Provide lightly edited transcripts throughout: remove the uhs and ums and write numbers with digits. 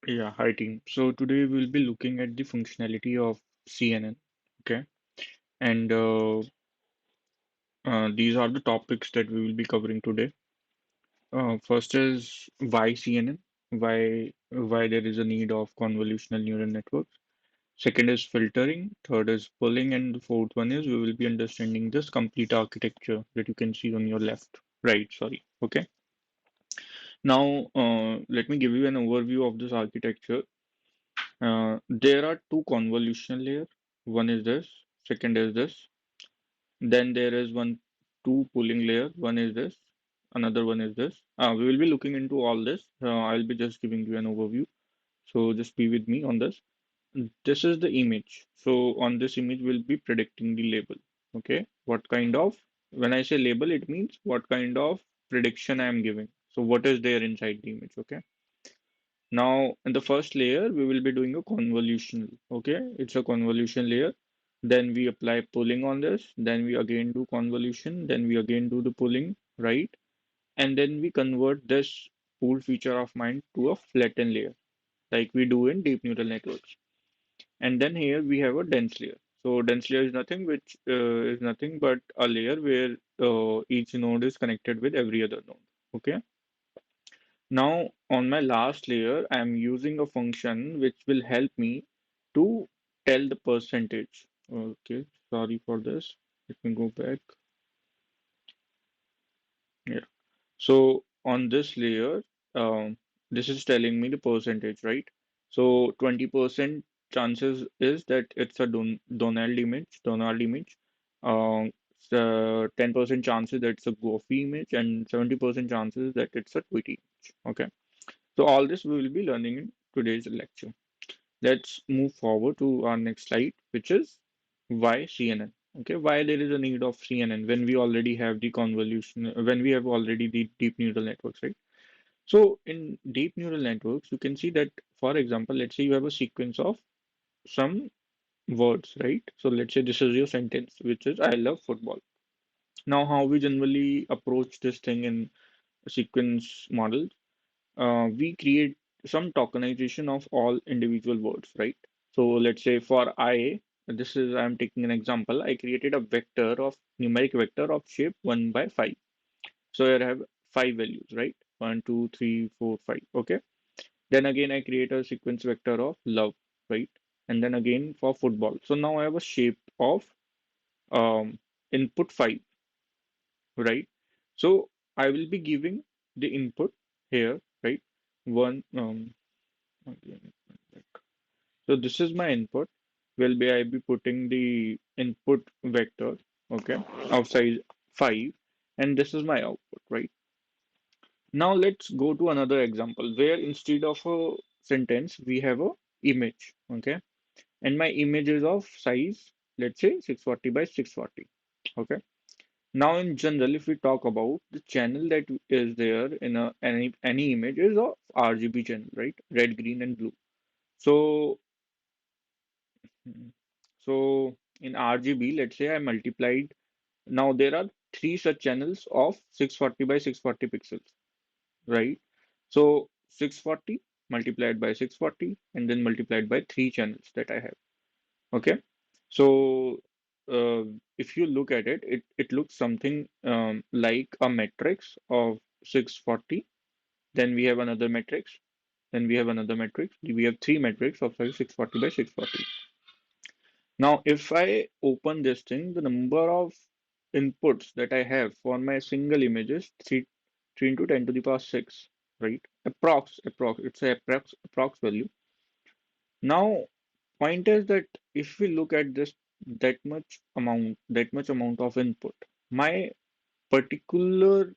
Yeah, hi team. So today we'll be looking at the functionality of CNN. Okay, and these are the topics that we will be covering today. First is why CNN, why there is a need of convolutional neural networks. Second is filtering. Third is pulling, and the fourth one is we will be understanding this complete architecture that you can see on your left, right? Sorry. Okay. Now, let me give you an overview of this architecture. There are two convolution layer. One is this, second is this. Then there is two pooling layer. One is this, another one is this. We will be looking into all this. I'll be just giving you an overview. So just be with me on this. This is the image. So on this image, we'll be predicting the label. Okay, what kind of, when I say label, it means what kind of prediction I am giving. So what is there inside the image? Okay. Now, in the first layer, we will be doing a convolution. Okay, it's a convolution layer. Then we apply pulling on this. Then we again do convolution. Then we again do the pulling, right? And then we convert this pool feature of mine to a flattened layer, like we do in deep neural networks. And then here we have a dense layer. So dense layer is nothing which is nothing but a layer where each node is connected with every other node. Okay. Now, on my last layer, I'm using a function which will help me to tell the percentage. Okay, sorry for this. Let me go back. Yeah. So on this layer, this is telling me the percentage, right? So 20% chances is that it's a Donald image. So 10% chances that it's a Goffy image, and 70% chances that it's a Tweety image. Okay. So all this we will be learning in today's lecture. Let's move forward to our next slide, which is why CNN. Okay, why there is a need of CNN when we already have the convolution, when we have already the deep neural networks, right? So in deep neural networks, you can see that, for example, let's say you have a sequence of some words, right? So let's say this is your sentence, which is I love football. Now, how we generally approach this thing in sequence models, we create some tokenization of all individual words, right? So let's say for I, this is I'm taking an example. I created a vector of numeric vector of shape 1 by 5. So here I have five values, right? One, two, three, four, five. Okay. Then again, I create a sequence vector of love, right? And then again for football. So now I have a shape of um, input 5, right? So I will be giving the input here, right? One, okay. So this is my input. Will be I be putting the input vector, okay, of size 5, and this is my output, right? Now let's go to another example where instead of a sentence we have a image, okay, and my image is of size, let's say 640 by 640, okay. Now in general, if we talk about the channel that is there in any image is of RGB channel, right? Red, green, and blue. So Mhm. So in RGB, let's say I multiplied. Now there are three such channels of 640 by 640 pixels, right? So 640 multiplied by 640 and then multiplied by three channels that I have. Okay. So if you look at it, it looks something like a matrix of 640. Then we have another matrix. Then we have another matrix. We have three matrix of size 640 by 640. Now, if I open this thing, the number of inputs that I have for my single image is 3 into 10 to the power 6, right? Approx, it's a approx value. Now, point is that if we look at this that much amount of input, my particular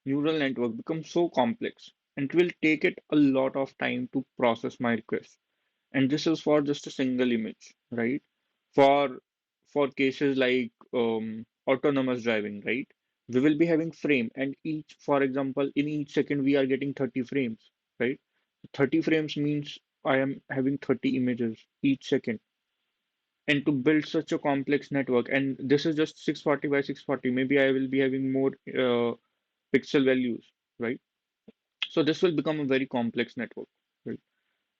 neural network becomes so complex and it will take it a lot of time to process my request. And this is for just a single image, right? For for cases like autonomous driving, right? We will be having frame, and each, for example, in each second we are getting 30 frames, right? 30 frames means I am having 30 images each second. And to build such a complex network, and this is just 640 by 640, maybe I will be having more pixel values, right? So this will become a very complex network, right?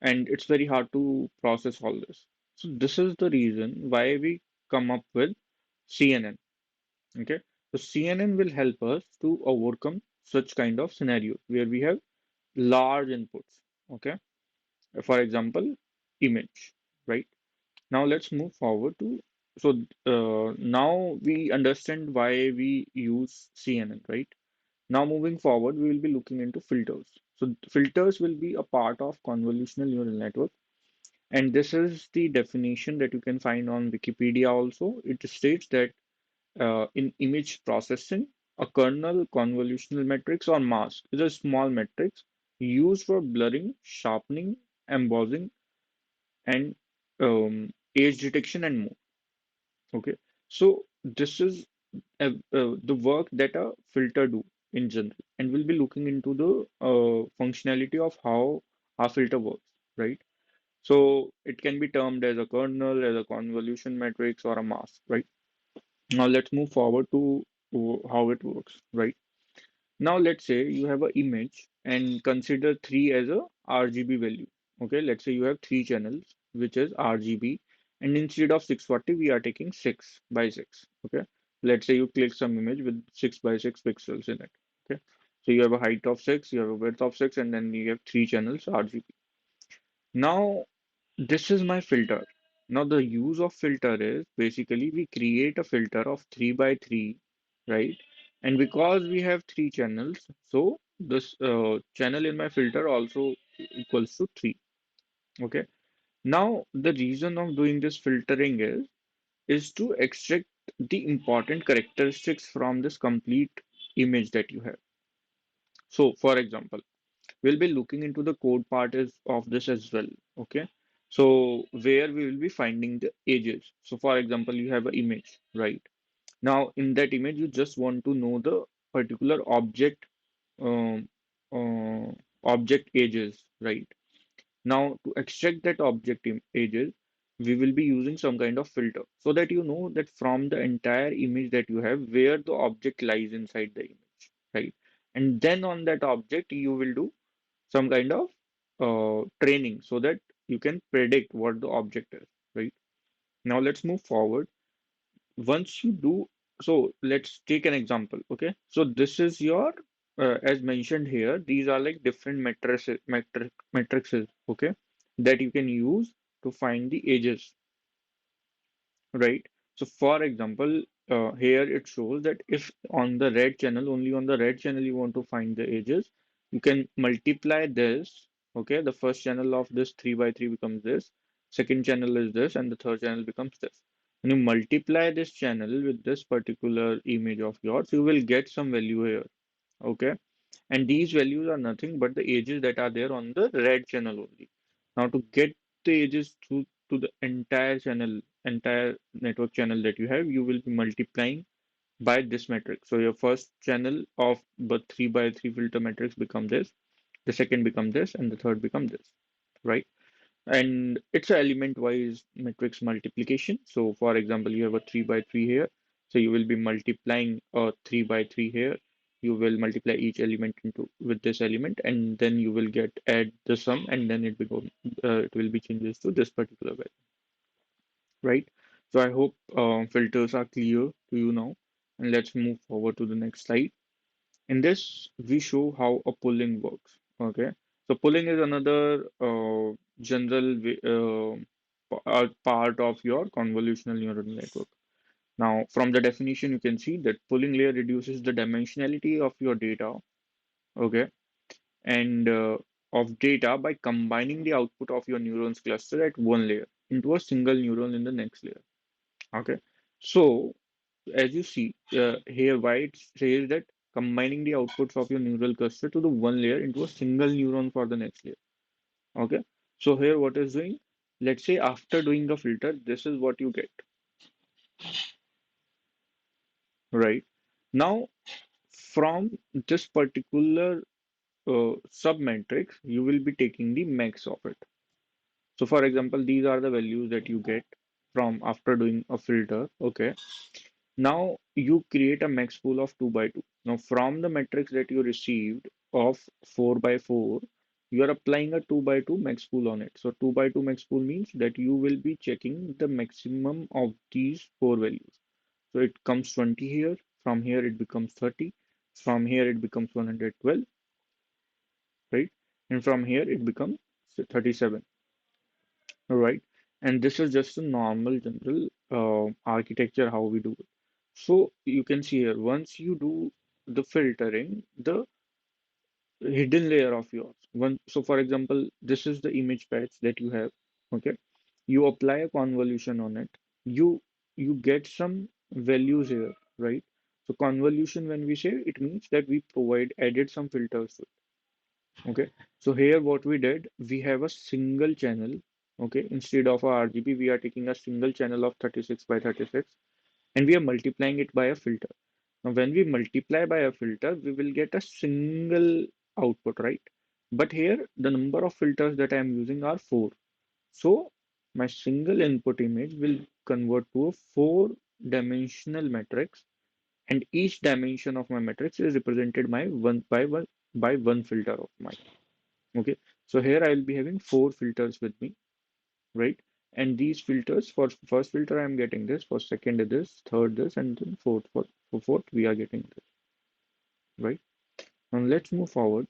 and it's very hard to process all this. So this is the reason why we come up with CNN. Okay, so CNN will help us to overcome such kind of scenarios where we have large inputs. Okay, for example, image, right? Now let's move forward to now we understand why we use CNN, right? Now moving forward, we will be looking into filters. So filters will be a part of convolutional neural network, and this is the definition that you can find on Wikipedia also. It states that in image processing, a kernel convolutional matrix or mask is a small matrix used for blurring, sharpening, embossing, and age detection and more. Okay, so this is the work that a filter do in general, and we'll be looking into the functionality of how a filter works, right? So it can be termed as a kernel, as a convolution matrix, or a mask, right? Now let's move forward to how it works, right? Now let's say you have an image and consider 3 as a RGB value. Okay, let's say you have 3 channels, which is RGB, and instead of 640, we are taking 6 by 6. Okay, let's say you click some image with 6 by 6 pixels in it. Okay, so you have a height of 6, you have a width of 6, and then you have 3 channels RGB. Now, this is my filter. Now, the use of filter is basically we create a filter of 3 by 3, right? And because we have 3 channels, so this channel in my filter also equals to 3. Okay. Now, the reason of doing this filtering is to extract the important characteristics from this complete image that you have. So, for example, we'll be looking into the code part is of this as well. Okay, so where we will be finding the edges. So for example, you have an image, right? Now in that image you just want to know the particular um, uh, object edges, right? Now to extract that edges, we will be using some kind of filter so that you know that from the entire image that you have where the object lies inside the image, right? And then on that object you will do some kind of training so that you can predict what the object is, right? Now let's move forward. Once you do, so let's take an example, okay? So this is your, as mentioned here, these are like different matrices, okay, that you can use to find the edges, right? So for example, here it shows that if on the red channel, only on the red channel you want to find the edges, you can multiply this. Okay, the first channel of this 3 by 3 becomes this, second channel is this, and the third channel becomes this. When you multiply this channel with this particular image of yours, you will get some value here. Okay, and these values are nothing but the edges that are there on the red channel only. Now to get the edges to the entire channel, entire network channel that you have, you will be multiplying by this matrix. So your first channel of the 3 by 3 filter matrix become this, the second become this, and the third become this, right? And it's a element wise matrix multiplication. So for example, you have a 3 by 3 here. So you will be multiplying a 3 by 3 here. You will multiply each element into with this element, and then you will get add the sum, and then it will be changes to this particular value, right? So I hope filters are clear to you now. And let's move forward to the next slide. In this, we show how a pooling works. Okay, so pooling is another part of your convolutional neural network. Now, from the definition, you can see that pooling layer reduces the dimensionality of your data. Okay, and of data by combining the output of your neurons cluster at one layer into a single neuron in the next layer. Okay, so as you see here, why it says that combining the outputs of your neural cluster to the one layer into a single neuron for the next layer. Okay, so here what is doing? Let's say after doing the filter, this is what you get, right? Now, from this particular sub matrix, you will be taking the max of it. So, for example, these are the values that you get from after doing a filter. Okay, now you create a max pool of 2 by 2. Now from the matrix that you received of 4 by 4, you are applying a 2 by 2 max pool on it. So 2 by 2 max pool means that you will be checking the maximum of these four values. So it comes 20 here, from here it becomes 30, from here it becomes 112, right? And from here it becomes 37, all right? And this is just a normal general architecture how we do it. So you can see here, once you do the filtering, the hidden layer of yours. So for example, this is the image patch that you have. Okay, you apply a convolution on it. You get some values here, right? So convolution, when we say, it means that we added some filters to it. Okay, so here what we did, we have a single channel. Okay, instead of a RGB, we are taking a single channel of 36 by 36, and we are multiplying it by a filter. Now, when we multiply by a filter, we will get a single output, right? But here, the number of filters that I am using are four. So, my single input image will convert to a four-dimensional matrix, and each dimension of my matrix is represented by one filter of mine. Okay, so here I will be having four filters with me, right? And these filters, for first filter, I'm getting this, for second this, third this, and then for fourth, we are getting this, right? Now let's move forward.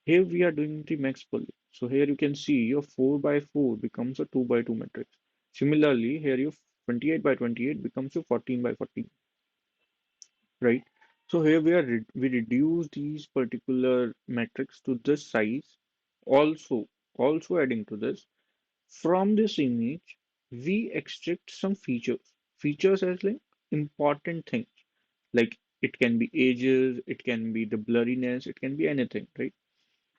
Here we are doing the max pull. So here you can see your 4 by 4 becomes a 2 by 2 matrix. Similarly, here your 28 by 28 becomes a 14 by 14, right? So here we reduce these particular metrics to this size. Also, also adding to this, from this image, we extract some features. Features as like important things. Like it can be ages, it can be the blurriness, it can be anything, right?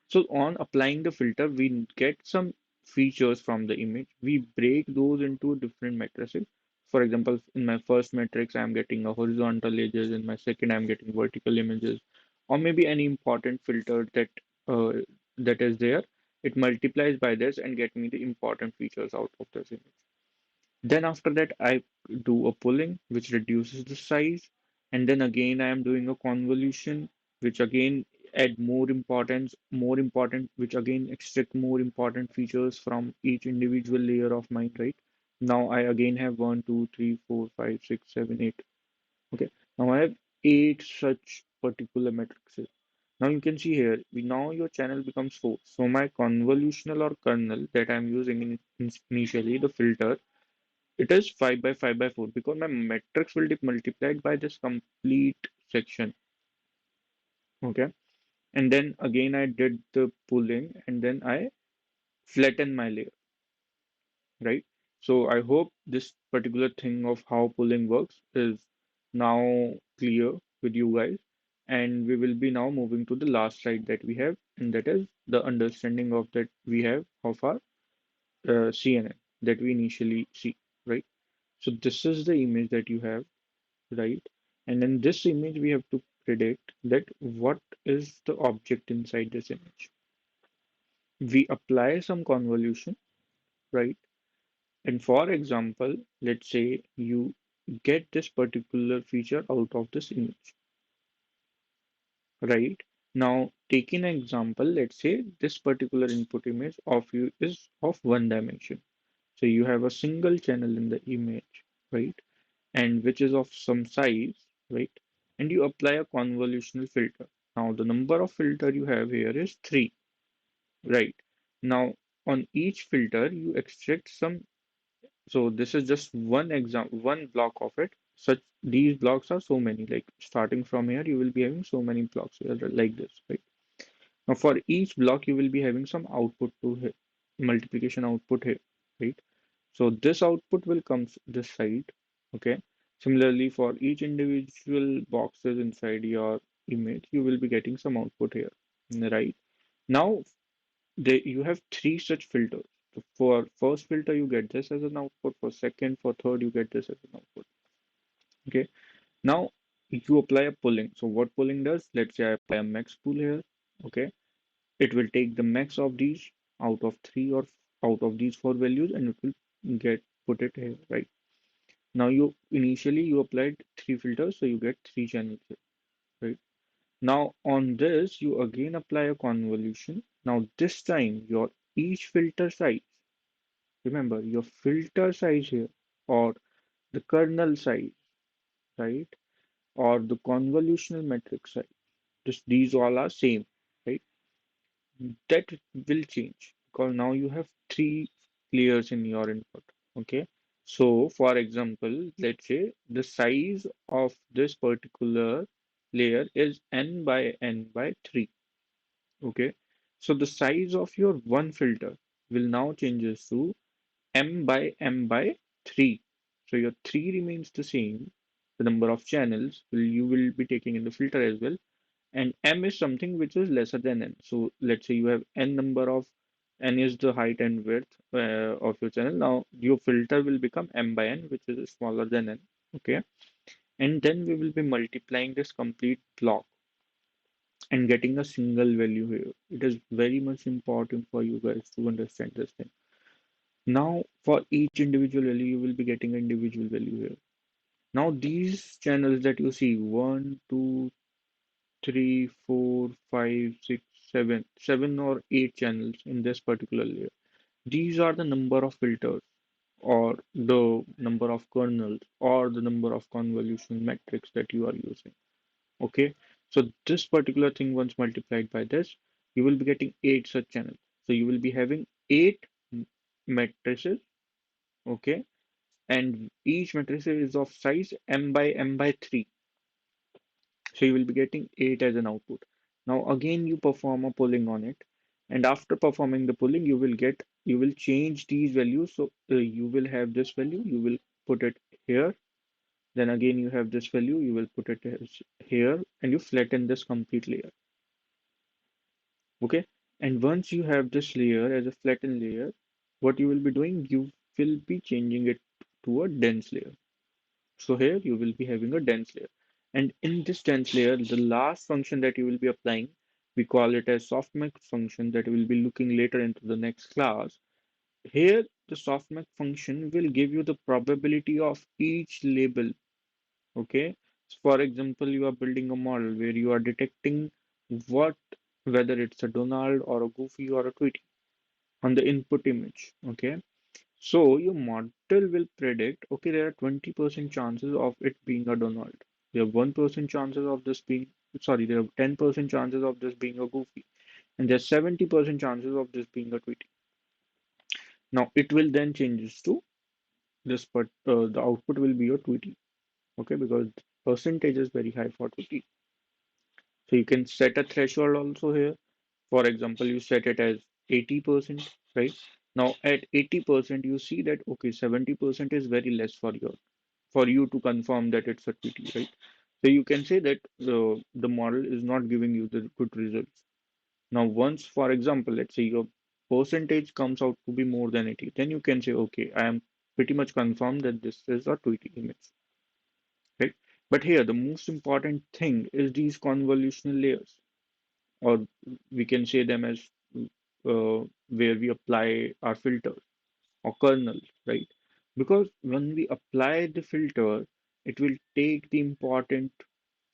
So on applying the filter, we get some features from the image. We break those into different matrices. For example, in my first matrix, I'm getting a horizontal edges. In my second, I'm getting vertical images, or maybe any important filter uh, that is there. It multiplies by this and get me the important features out of this image. Then after that, I do a pulling, which reduces the size. And then again, I am doing a convolution, which again add more important, which again extract more important features from each individual layer of mine, right? Now I again have one, two, three, four, five, six, seven, eight. Okay. Now I have eight such particular matrices. Now you can see here, now your channel becomes four. So my convolutional or kernel that I'm using initially, the filter, it is 5 by 5 by 4 because my matrix will be multiplied by this complete section. Okay. And then again, I did the pooling and then I flatten my layer, right? So I hope this particular thing of how pooling works is now clear with you guys. And we will be now moving to the last slide that we have, and that is the understanding of that we have of our CNN that we initially see, right? So this is the image that you have, right? And in this image, we have to predict that what is the object inside this image. We apply some convolution, right? And for example, let's say you get this particular feature out of this image, right? Now, taking an example, let's say this particular input image of you is of one dimension. So you have a single channel in the image, right? And which is of some size, right? And you apply a convolutional filter. Now the number of filter you have here is three, right? Now on each filter you extract some. So this is just one example, one block of it. Such these blocks are so many. Like starting from here, you will be having so many blocks here like this, right? Now for each block you will be having some output to here, multiplication output here, right? So this output will come this side, okay? Similarly, for each individual boxes inside your image, you will be getting some output here, right? Now, you have three such filters. So for first filter, you get this as an output. For second, for third, you get this as an output. Okay. Now, you apply a pulling. So what pulling does? Let's say I apply a max pool here. Okay. It will take the max of these out of three or out of these four values, and it will get put it here, right? Now you initially you applied three filters, so you get three channels here, right? Now on this, you again apply a convolution. Now this time, your each filter size, remember your filter size here, or the kernel size, right? Or the convolutional matrix size. Just these all are same, right? That will change because now you have three layers in your input. Okay. So for example, let's say the size of this particular layer is n by n by 3. Okay. So the size of your one filter will now changes to m by m by 3. So your 3 remains the same. The number of channels will you will be taking in the filter as well, and m is something which is lesser than n. So let's say you have n number of n is the height and width of your channel. Now your filter will become m by n, which is smaller than n. Okay, and then we will be multiplying this complete block and getting a single value here. It is very much important for you guys to understand this thing. Now for each individual value, you will be getting an individual value here. Now these channels that you see, one, two, three, four, five, six, seven, 7 or 8 channels in this particular layer. These are the number of filters or the number of kernels or the number of convolution metrics that you are using. Okay, so this particular thing once multiplied by this, you will be getting 8 such channels. So you will be having 8 matrices. Okay, and each matrix is of size m by m by 3. So you will be getting 8 as an output. Now again you perform a pulling on it, and after performing the pulling you will change these values. So you will have this value, you will put it here. Then again you have this value, you will put it here, and you flatten this complete layer. Okay. And once you have this layer as a flattened layer, what you will be doing, you will be changing it to a dense layer. So here you will be having a dense layer. And in this dense layer, the last function that you will be applying, we call it as softmax function that we will be looking later into the next class. Here, the softmax function will give you the probability of each label. Okay. So for example, you are building a model where you are detecting what, whether it's a Donald or a Goofy or a Tweety on the input image. Okay. So your model will predict, okay, there are 20% chances of it being a Donald. There are 1% chances of this being, sorry, there are 10% chances of this being a Goofy. And there's 70% chances of this being a Tweety. Now it will then changes to this, but the output will be a Tweety. Okay, because the percentage is very high for Tweety. So you can set a threshold also here. For example, you set it as 80%, right? Now at 80%, you see that okay, 70% is very less for you to confirm that it's a TT, right? So you can say that the model is not giving you the good results. Now, once, for example, let's say your percentage comes out to be more than 80, then you can say, okay, I am pretty much confirmed that this is a Tweety image, right? But here, the most important thing is these convolutional layers, or we can say them as where we apply our filter or kernel, right? Because when we apply the filter, it will take the important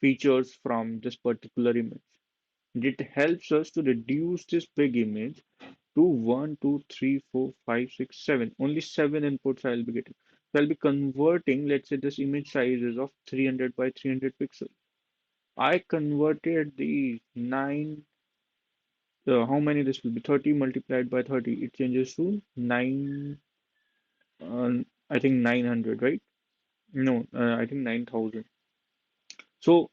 features from this particular image. And it helps us to reduce this big image to one, 2, 3, 4, 5, 6, 7. Only 7 inputs I'll be getting. So I'll be converting, let's say this image size is of 300 by 300 pixels. I converted the 9, how many this will be? 30 multiplied by 30. It changes to 9, I think 900, right? No, I think 9,000. So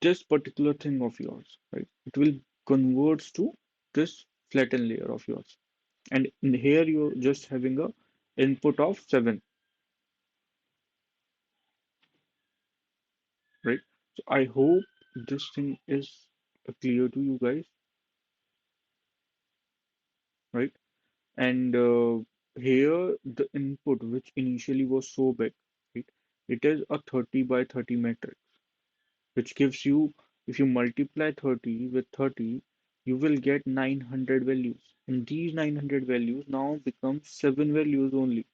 this particular thing of yours, right? It will converts to this flattened layer of yours. And in here you're just having a input of 7, right? So I hope this thing is clear to you guys, right? And here the input, which initially was so big, right? It is a 30 by 30 matrix, which gives you, if you multiply 30 with 30, you will get 900 values. And these 900 values now become 7 values only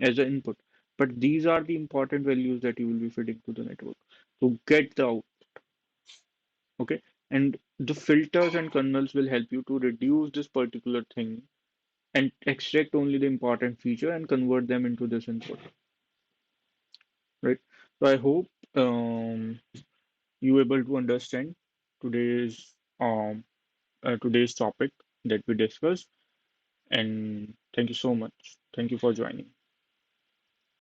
as an input. But these are the important values that you will be feeding to the network to get the out. Okay. And the filters and kernels will help you to reduce this particular thing and extract only the important feature and convert them into this input. Right. So I hope you able to understand today's today's topic that we discussed. And thank you so much. Thank you for joining.